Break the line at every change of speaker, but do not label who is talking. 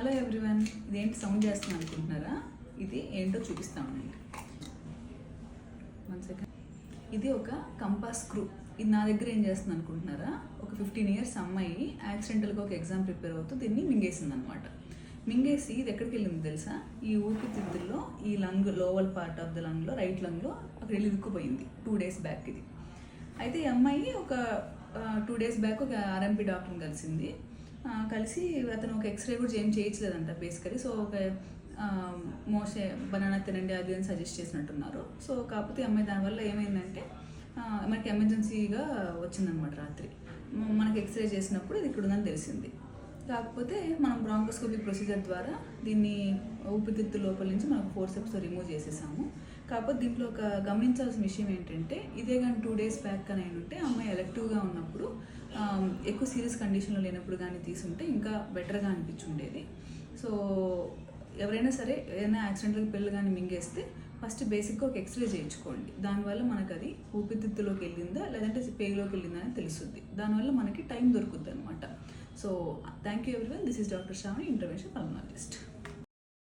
Hello everyone, ఇదేంటి sound చేస్తున్నాను అనుకుంటున్నారా? ఇది ఏంటో చూపిస్తామండి. 1 సెకండ్. ఇది ఒక కంపాస్ స్క్రూ. ఇది నా దగ్గర ఏం చేస్తుంది అనుకుంటున్నారా? ఒక 15 ఇయర్స్ అమ్మాయి యాక్సిడెంటల్గా ఒక ఎగ్జామ్ ప్రిపేర్ అవుతూ దీన్ని మింగేసింది అనమాట. మింగేసి ఇది ఎక్కడికి వెళ్ళింది తెలుసా? ఈ ఊపిరితిత్తుల్లో ఈ lung lower part of the లంగ్లో, రైట్ లంగ్లో అక్కడ వెళ్ళి ఇరుక్కుపోయింది 2 days బ్యాక్ ఇది. అయితే ఈ అమ్మాయి ఒక 2 days బ్యాక్ ఒక ఆర్ఎంపీ డాక్టర్ని కలిసింది. కలిసి అతను ఒక ఎక్స్రే కూడా ఏం చేయించలేదంట బేసికలీ. సో ఒక మోసే బనానా తినండి అది అని సజెస్ట్ చేసినట్టున్నారు. సో కాకపోతే అమ్మాయి దానివల్ల ఏమైందంటే మనకి ఎమర్జెన్సీగా వచ్చిందనమాట రాత్రి. మనకి ఎక్స్రే చేసినప్పుడు ఇది ఇక్కడ ఉందని తెలిసింది. కాకపోతే మనం బ్రాంకోస్కోపీ ప్రొసీజర్ ద్వారా దీన్ని ఊపిరితిత్తు లోపల నుంచి మనం ఫోర్సెప్స్తో రిమూవ్ చేసేసాము. కాకపోతే దీంట్లో ఒక గమనించాల్సిన విషయం ఏంటంటే, ఇదే కానీ 2 days బ్యాక్ కానీ ఉంటే అమ్మాయి ఎలెక్టివ్గా ఉన్నప్పుడు ఎక్కువ సీరియస్ కండిషన్లో లేనప్పుడు కానీ తీసుంటే ఇంకా బెటర్గా అనిపించుండేది. సో ఎవరైనా సరే ఏదైనా యాక్సిడెంట్కి పిల్లలు కానీ మింగేస్తే ఫస్ట్ బేసిక్గా ఒక ఎక్స్రే చేయించుకోండి. దానివల్ల మనకు అది ఊపిరితిత్తులోకి వెళ్ళిందా లేదంటే పేగులోకి వెళ్ళిందా అని తెలుస్తుంది. దానివల్ల మనకి టైం దొరుకుద్ది అనమాట. So thank you everyone. This is doctor Shravani, intervention pulmonologist.